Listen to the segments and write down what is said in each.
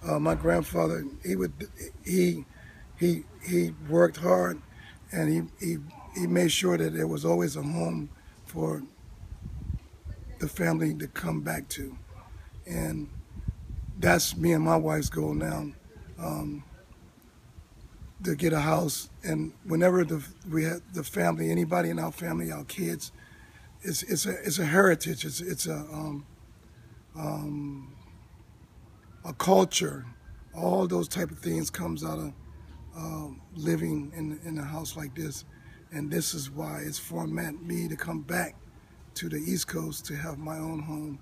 My grandfather, he he worked hard, and he made sure that there was always a home for the family to come back to, and that's me and my wife's goal now, um, to get a house. And whenever we have the family, anybody in our family, our kids, it's a heritage. Um, a culture. All those type of things comes out of living in a house like this, and this is why it's format me to come back to the East Coast to have my own home,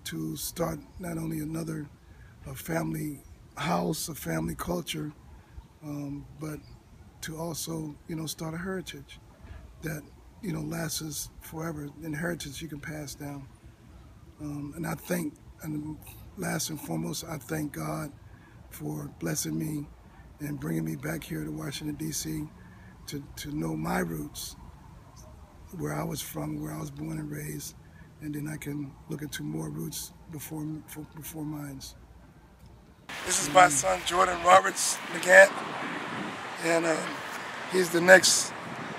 to start not only another a family house, a family culture, but to also start a heritage that lasts us forever. And heritage you can pass down. And I think, and last and foremost, I thank God for blessing me and bringing me back here to Washington, D.C. to know my roots, where I was from, where I was born and raised, and then I can look into more roots before mine. This is my son, Jordan Roberts McGant, and he's the next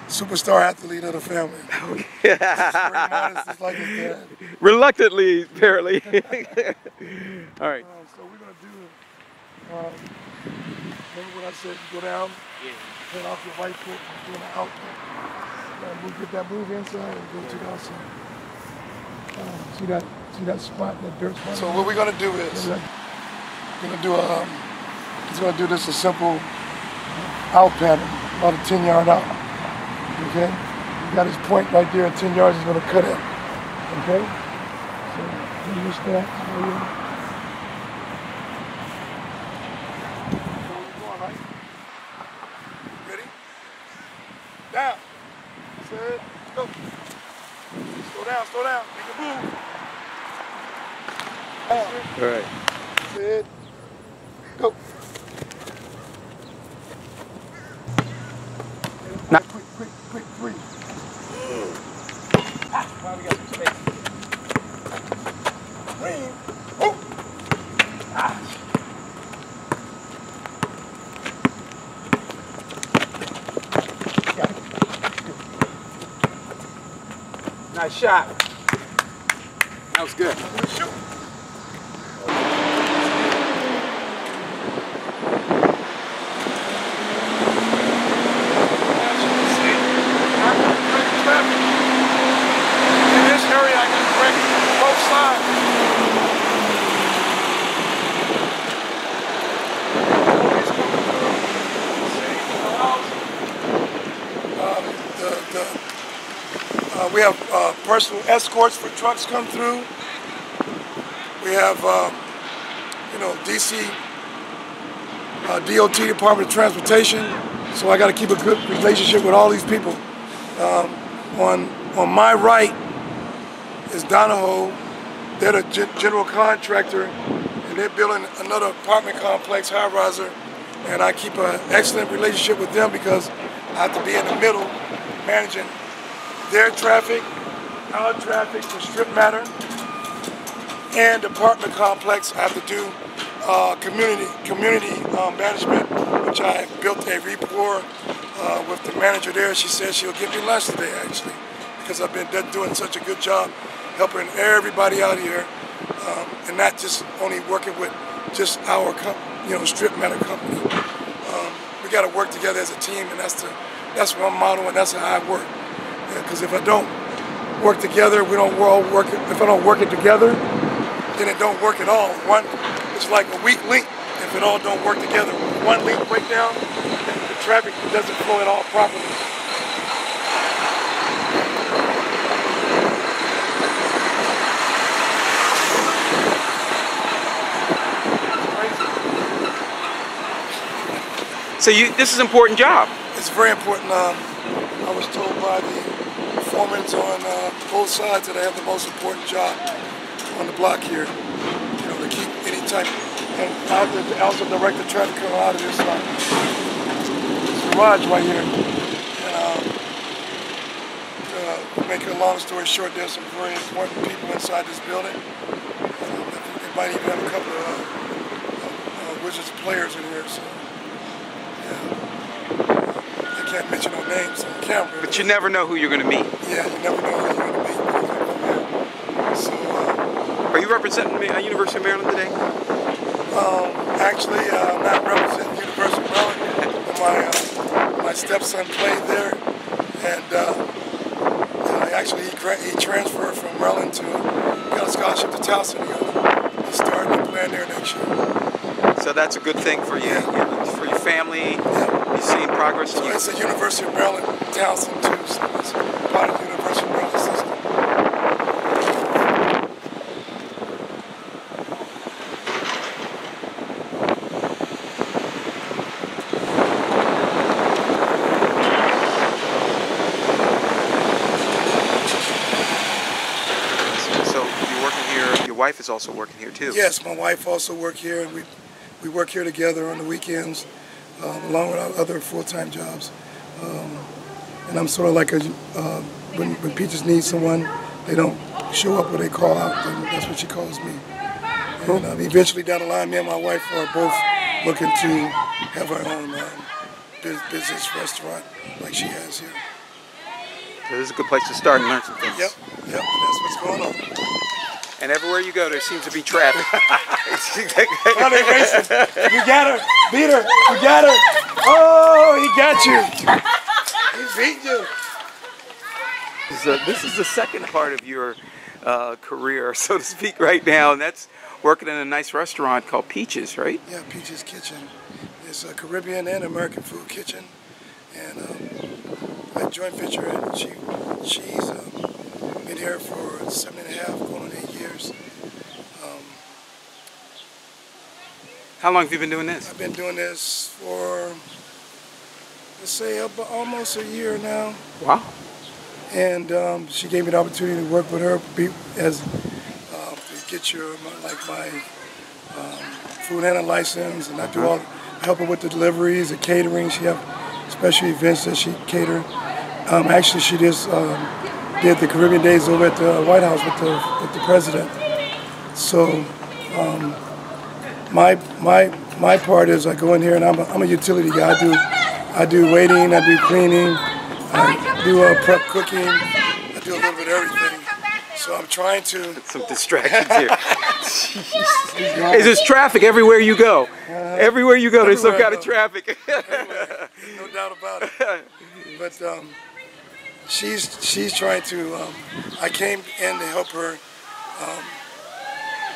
superstar athlete of the family. Okay. He's very modest, just like his dad. Reluctantly, apparently. All right. So we're going to do, remember what I said, go down, turn off your right foot, and do an out kick. Get that move inside and go to the outside. See that spot, that dirt spot? So what we're going to do is, we're going to do he's going to do this a simple out pattern, about a 10-yard out. Okay? He got his point right there at 10 yards, he's going to cut it. Okay? So, you stand. Ready? Down. Set. Go. Slow down. Make a move. All right. Set. Go. Now, Quick, three. now we got some space. Green. Oh. Got it. Nice shot. That was good. Shoot. In this area, I can break both sides. We have personal escorts for trucks come through. We have, DC DOT, Department of Transportation. So I got to keep a good relationship with all these people. On my right is Donahoe. They're the general contractor, and they're building another apartment complex, high-riser. And I keep an excellent relationship with them because I have to be in the middle, managing their traffic, our traffic, the strip matter, and apartment complex. I have to do community management, which I built a rapport with the manager there. She said she'll give me lunch today, actually, because I've been doing such a good job helping everybody out here, and not just only working with just our strip matter company. We got to work together as a team, and that's one model, and that's how I work. Because if I don't work together, we don't all work. If I don't work it together, then it don't work at all. It's like a weak link. If it all don't work together, one link break down, the traffic doesn't flow at all properly. So this is an important job. It's very important. I was told by the foremen on both sides that I have the most important job on the block here. To keep any type, and I have to also direct the traffic coming out of this garage right here. And to make a long story short, there's some very important people inside this building. They might even have a couple of Wizards players in here, so yeah. I can't mention no names on camera. But you never know who you're going to meet. Yeah, you never know who you're going to meet. Yeah. So, are you representing University of Maryland today? actually, I'm not representing University of Maryland. My stepson played there, and actually he transferred from Maryland to got a scholarship to Towson. He's starting to play there next year. So that's a good thing for you, for your family. Yeah. You're seeing progress. So it's the University of Maryland, Towson too. So it's part of the University of Maryland system. Your wife is also working here too. Yes, my wife also works here, and we work here together on the weekends, along with our other full-time jobs. And I'm sort of like when Peaches needs someone, they don't show up or they call out, and that's what she calls me. And eventually down the line, me and my wife are both looking to have our own business restaurant like she has here. So this is a good place to start and learn some things. Yep, that's what's going on. And everywhere you go, there seems to be traffic. Oh, they're racing. You got her. Beat her. You got her. Oh, he got you. He beat you. So this is the second part of your career, so to speak, right now, and that's working in a nice restaurant called Peaches, right? Yeah, Peaches Kitchen. It's a Caribbean and American food kitchen, and a joint venture, and she's been here for 7.5, going on 8 years. How long have you been doing this? I've been doing this for, let's say, almost a year now. Wow. And she gave me the opportunity to work with her to get my food handler license, and I help her with the deliveries, the catering. She have special events that she cater. Actually, she just did the Caribbean Days over at the White House with the president. So my part is I go in here and I'm a utility guy. I do waiting, I do cleaning, I do prep cooking, I do a little bit of everything. So I'm trying to... Some distractions here. Hey, there's traffic everywhere you go. Everywhere you go, there's some kind of traffic. No doubt about it. But she's trying to... I came in to help her,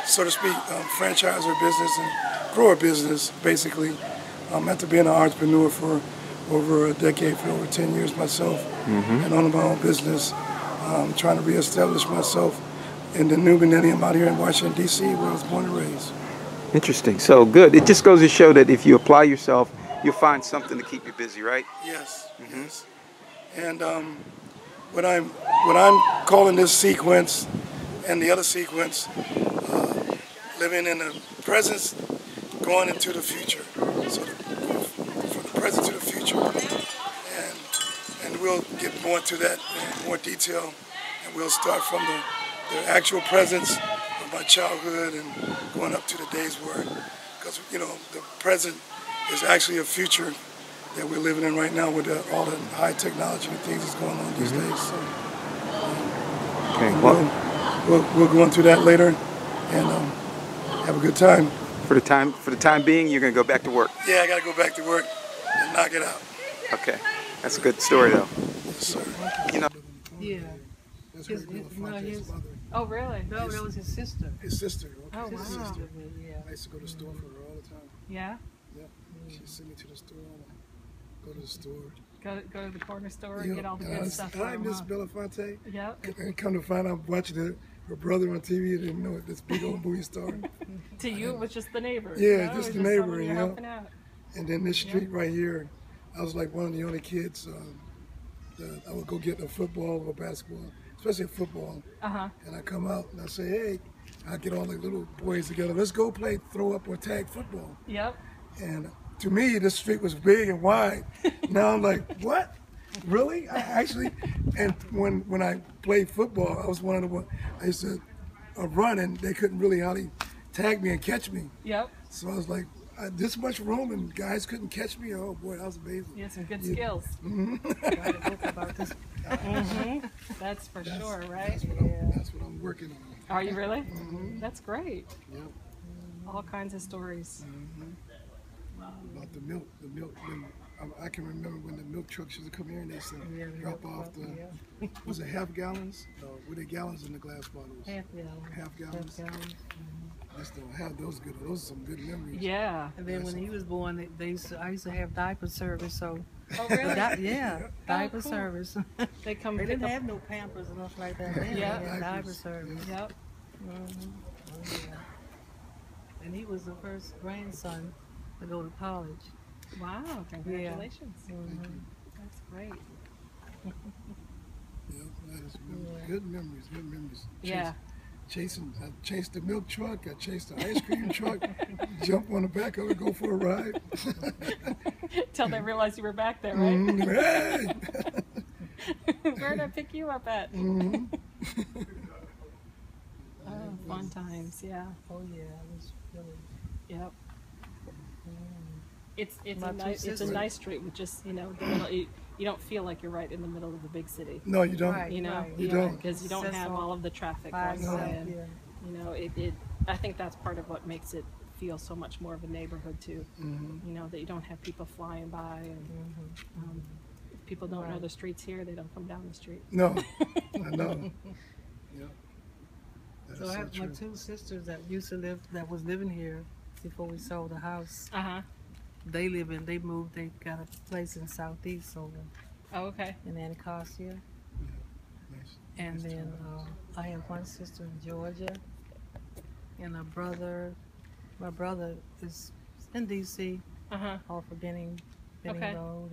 so to speak, franchise her business and grow her business, basically. After being an entrepreneur for over a decade, for over 10 years myself, and owning my own business, trying to reestablish myself in the new millennium out here in Washington, D.C., where I was born and raised. Interesting. So good. It just goes to show that if you apply yourself, you'll find something to keep you busy, right? Yes. Yes. And what I'm calling this sequence and the other sequence, living in the present, going into the future. So from the present to the future, and we'll get more into that in more detail, and we'll start from the actual presence of my childhood and going up to the days where, because the present is actually a future that we're living in right now with all the high technology and things that's going on these days. So, okay, we'll go into that later and have a good time. For the time being, you're going to go back to work. Yeah, I got to go back to work and knock it out. Okay, that's a good story, though. Yes, sir. Yeah. That's his mother. Oh, really? No, that was his sister. His sister. Okay. Oh, wow. His sister. Yeah. I used to go to the store for her all the time. Yeah? Yep. She'd send me to the store and go to the store. Go to the corner store and get all the good stuff. Hi, Miss Belafonte. Yep. And come to find out, I'm watching her brother on TV. I didn't know it, this big old movie star. To you, it was just the neighbor. Yeah, just the neighbor, you know. And then this street right here, I was like one of the only kids that I would go get a football or basketball, especially a football. And I come out and I say, hey, I get all the little boys together. Let's go play throw up or tag football. Yep. And to me, this street was big and wide. Now I'm like, what? Really? And when I played football, I was one of the ones, I used to run and they couldn't really hardly tag me and catch me. Yep. So I was like, This much room and guys couldn't catch me. Oh boy, that was amazing. You had some good skills. Write a book about this. That's for sure, right? That's what I'm working on. Are you really? That's great. Yep. All kinds of stories. About the milk. When, I can remember when the milk trucks used to come here and they used to drop off the, was it half gallons? No, were they gallons in the glass bottles? Half gallon. Half gallons. Half gallon. I still have those good. Those are some good memories. Yeah. And then when he was born, I used to have diaper service, so Oh, really? diaper cool. service. They come They pick didn't up. have no Pampers and nothing like that. Then. Yeah. They had diaper Diapers. service. Yep. Oh, yeah. And he was the first grandson to go to college. Wow, congratulations. That's great. Yeah, that is good memories. Good memories. Yeah. I chased the milk truck. I chased the ice cream truck. Jump on the back of it, go for a ride. Till they realized you were back there, right? Hey! Where'd I pick you up at? Oh, fun times, yeah. Oh yeah, it was really. Yep. It's My a two nice it's a sisters. nice street with just the middle. You don't feel like you're right in the middle of the big city. No, you don't. Right. You know, You don't. because you don't That's have all all of the traffic By going itself, by. And, yeah. it I think that's part of what makes it feel so much more of a neighborhood too. You know, that you don't have people flying by and if people don't know Right. the streets here, they don't come down the street. No, I know. Yep. That So is I have my true. two sisters that was living here before we sold the house. Uh-huh. They moved, they got a place in Southeast over Oh, okay. in Anacostia. Nice. And Nice then town. I have one sister in Georgia and a brother. My brother is in D.C. Uh-huh. off of Benning Okay. Road,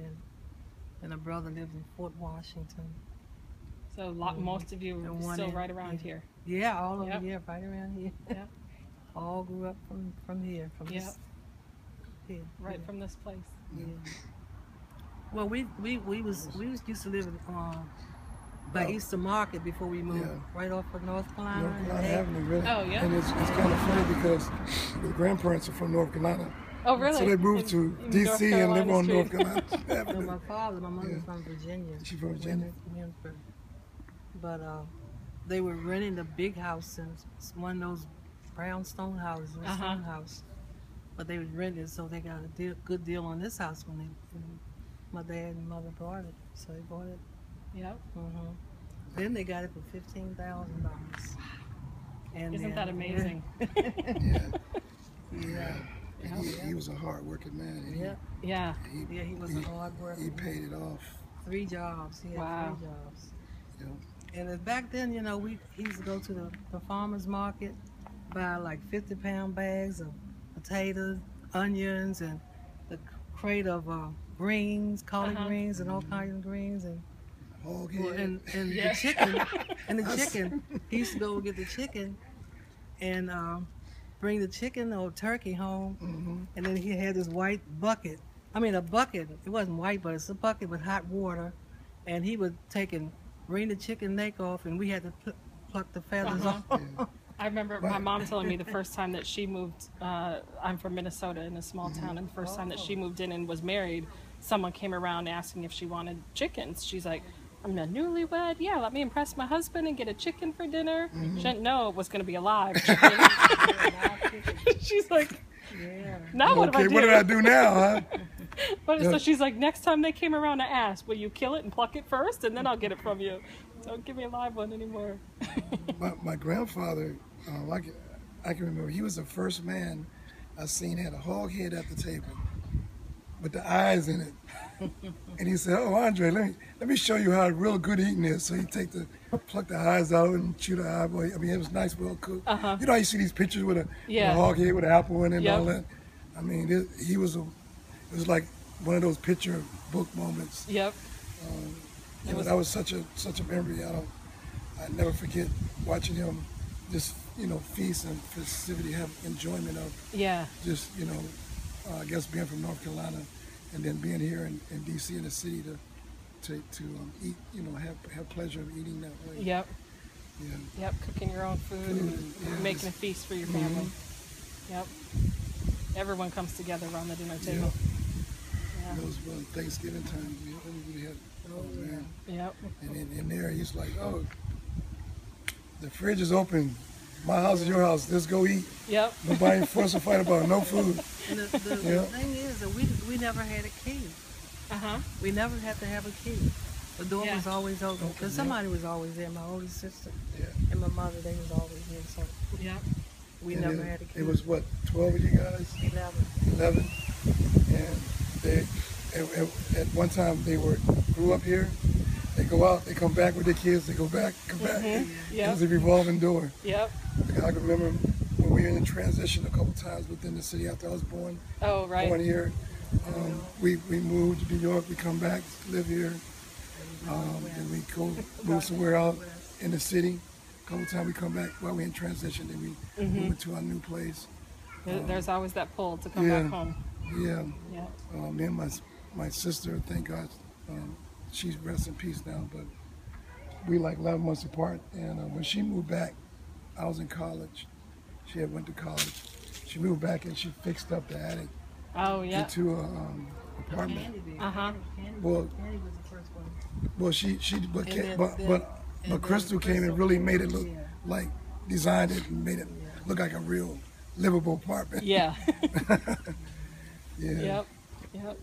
and a brother lives in Fort Washington. So most of you And are one still in- right around here. Yeah, all over Yep. here, right around here. Yep. All grew up from here, from Yep. this here. Right yeah. from this place. Yeah. Well, we used to live by Oh. Easter Market before we moved, Yeah. right off of North Carolina. North Carolina Avenue, really. Oh, yeah? And it's kind of funny because the grandparents are from North Carolina. Oh, really? So they moved to In D.C. North and live Carolina on Street. North Carolina So Avenue. my mother's Yeah. from Virginia. She from Virginia? Williamsburg. But they were renting a big house, and it's one of those brownstone houses, a Uh-huh. stone house. But they was renting, so they got a good deal on this house when my dad and mother bought it. So they bought it. Yep. Then they got it for $15,000. And Isn't then- that amazing? Yeah. Yeah. He was a hard-working man. And Yeah. Yeah. Yeah, he was a hard worker. He paid it off. 3 jobs. He had Wow. 3 jobs. You know. And back then, he used to go to the farmer's market, buy like 50-pound bags of potatoes, onions, and the crate of greens, collard greens, and all kinds of greens, and Hog well, head. and Yeah. the chicken, and the chicken. He used to go get the chicken, and bring the chicken or turkey home, and then he had this white bucket. I mean, a bucket. It wasn't white, but it's a bucket with hot water, and he would bring the chicken neck off, and we had to pluck the feathers off. I remember my mom telling me the first time that she moved, I'm from Minnesota in a small town, and the first time that she moved in and was married, someone came around asking if she wanted chickens. She's like, I'm a newlywed, yeah, let me impress my husband and get a chicken for dinner. She didn't know it was going to be a live chicken. She's like, Yeah. now what do I Okay, do? what did I do now, huh? So she's like, next time they came around to ask, will you kill it and pluck it first, and then I'll get it from you. Don't give me a live one anymore. My grandfather, I can remember, he was the first man I seen had a hog head at the table with the eyes in it. And he said, oh, Andre, let me show you how real good eating is. So he pluck the eyes out and chew the eyeball. I mean, it was nice, well cooked. You know how you see these pictures with a hog head with an apple in it and all that? I mean, it was like one of those picture book moments. Yep. That was such a memory. I never forget watching him just, feast and festivity, have enjoyment of Yeah. just, I guess being from North Carolina and then being here in D.C. in the city to eat, have pleasure of eating that way. Yep. Yeah. Yep. Cooking your own food and making a feast for your family. Yep. Everyone comes together around the dinner Yeah. table. Yeah. Those were Thanksgiving time. We had, oh man. Yep. And in there, he's like, oh, the fridge is open. My house is your house. Let's go eat. Yep. Nobody fuss or fight about no food. And the Yeah. thing is that we never had a key. Uh-huh. We never had to have a key. The door Yeah. was always open because yeah. somebody was always there. My older sister Yeah. and my mother, they was always there. So Yep. we And never had a key. It was what, 12 of you guys? 11. 11. And they, at one time, grew up here. They go out, they come back with their kids, they go back, come back. It Yep. was a revolving door. Yep. I can remember when we were in transition a couple times within the city after I was born. Oh, right. Born here. We moved to New York, we come back, live here. And we go move somewhere out in the city. A couple times we come back while we're in transition, then we move into our new place. There's always that pull to come Yeah. back home. Yeah. Yeah. Me and my sister, thank God, she's rest in peace now, but we like 11 months apart. And when she moved back, I was in college. She had went to college. She moved back and she fixed up the attic Oh, yeah. into a apartment. Uh-huh. Well, Candy was the first one. well, then- but Crystal came and really made it look like, designed it and made it look like a real livable apartment. Yeah. Yeah. Yep. Yep.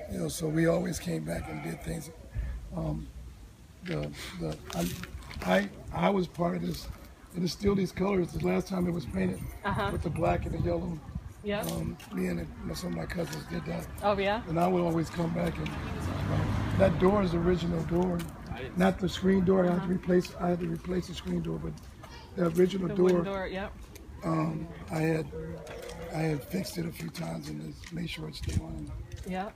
And so we always came back and did things. I was part of this, and it's still these colors. The last time it was painted with the black and the yellow. Yep. Me and some of my cousins did that, Oh, yeah? and I would always come back and that door is the original door, not the screen door. I had to replace the screen door, but the original The door. wooden door, yep. I had fixed it a few times and just made sure it stayed on. Yep.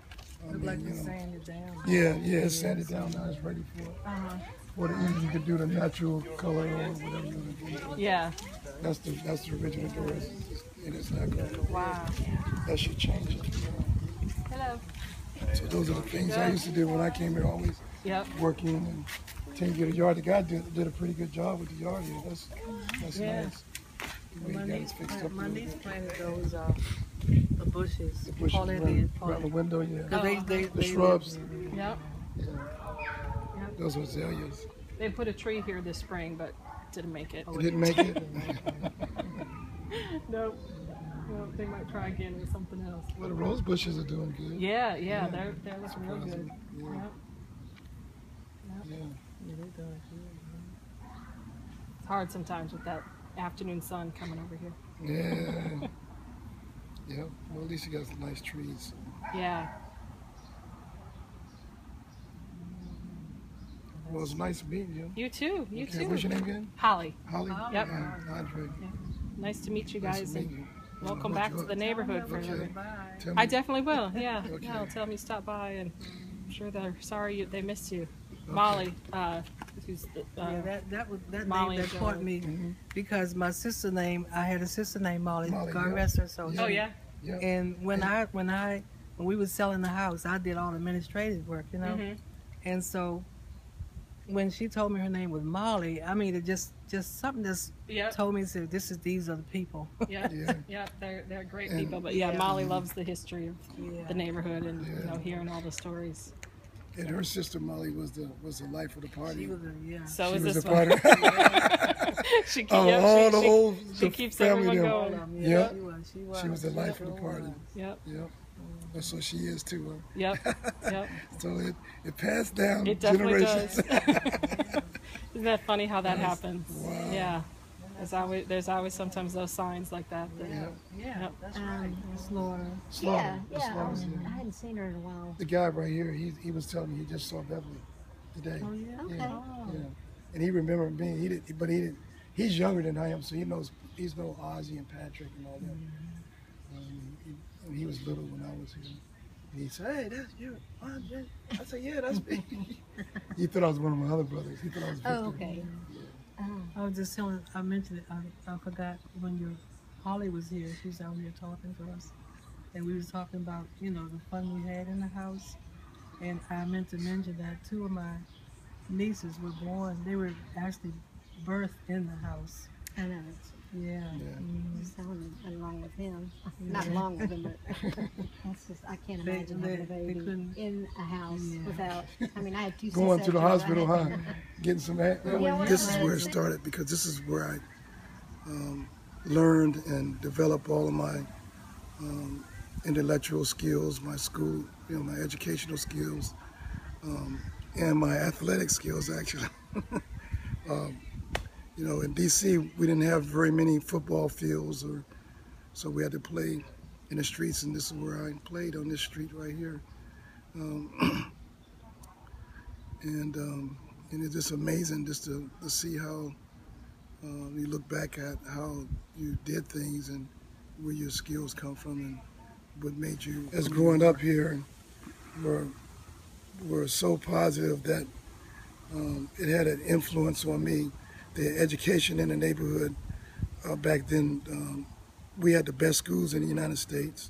Looked like you sanded down. Yeah, it's sanded down now. It's ready for it. Or either you could do the natural color or whatever you want to do. Yeah. That's the original door, and it's not good. Wow. That should change it. Hello. So those are the things I used to do when I came here. Always Yep. working and taking care of the yard. The guy did a pretty good job with the yard here. That's Yeah. nice. The way he got it fixed up. My niece planted those the bushes. The bushes All they around, did. around the window, yeah. 'Cause The shrubs. Yep. Those were azaleas. They put a tree here this spring, but didn't make it. It didn't make it. Nope. Well, they might try again with something else. Well, the rose bushes are doing good. Yeah, they're looking real good. Yeah. Yep. Yeah. Yeah, they done good. It's hard sometimes with that afternoon sun coming over here. Yeah. Yeah. Well, at least you got some nice trees. Yeah. Well, it's nice meeting you. You too. You Okay, too. what's your name again? Holly. Holly? Yep. Andre. Nice to meet you Nice guys, to meet and you. welcome back to the neighborhood for Okay. another. Tell I me. definitely will. Yeah. Okay. Yeah. I'll tell them you stopped by, and I'm sure they're sorry they missed you. Molly, who's the, Yeah, that Molly name that and caught Joey. me because my sister name, I had a sister named Molly. Molly, God yeah. rest her soul. Oh yeah. Yeah. And when we was selling the house, I did all the administrative work, you know. Mhm. And so when she told me her name was Molly, I mean, it just something just Yep. told me, said, these are the people. Yeah. Yeah. Yeah. They're great And- people, but yeah, Yeah. Molly loves the history of Yeah. the neighborhood and Yeah. hearing all the stories. And her sister Molly was the life of the party. She was a, yeah. So She is was this a one. part of she keep, Oh, yep, all the she, old she the keeps family everyone them. going. Yep. She was. She was the life of the party. Yep. Yep. That's what she is too. Yep. Yep. So it passed down It definitely generations. does. Isn't that funny how that happens? Wow. Yeah. There's always sometimes those signs like that. Yeah, Yep. that's right. Slaughter. Slaughter. Yeah, The Slaughters, I hadn't seen her in a while. The guy right here, he was telling me he just saw Beverly today. Oh, yeah? Okay. Yeah. And he remembered me. He didn't. He's younger than I am, so he knows Ozzy and Patrick and all that. And he was little when I was here. And he said, "Hey, that's you, Andre." I said, "Yeah, that's me." He thought I was one of my other brothers. He thought I was Victor. Oh, okay. I was just telling, I mentioned it, I forgot when Holly was here, she was out here talking to us. And we was talking about, the fun we had in the house. And I meant to mention that two of my nieces were born, they were actually birthed in the house. I know. Yeah. Yeah. Sounded along with him. Not along with him, but that's just, I can't imagine having a baby in a house without, I mean, I had two Going to the C-sections. hospital, huh? Getting some. This is Yeah. where it started because this is where I learned and developed all of my intellectual skills, my school, my educational skills, and my athletic skills actually. In DC we didn't have very many football fields, so we had to play in the streets, and this is where I played, on this street right here. And it's just amazing just to see how you look back at how you did things and where your skills come from and what made you. As growing up here, were so positive that it had an influence on me. The education in the neighborhood back then, we had the best schools in the United States.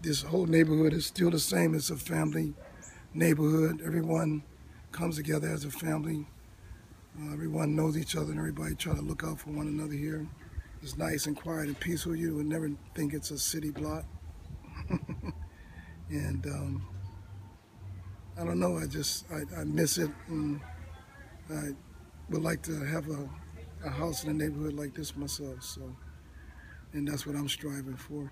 This whole neighborhood is still the same. It's a family neighborhood. Everyone comes together as a family. Everyone knows each other, and everybody try to look out for one another here. It's nice and quiet and peaceful. You would never think it's a city block. And I don't know, I miss it, and I would like to have a house in a neighborhood like this myself, so, and that's what I'm striving for.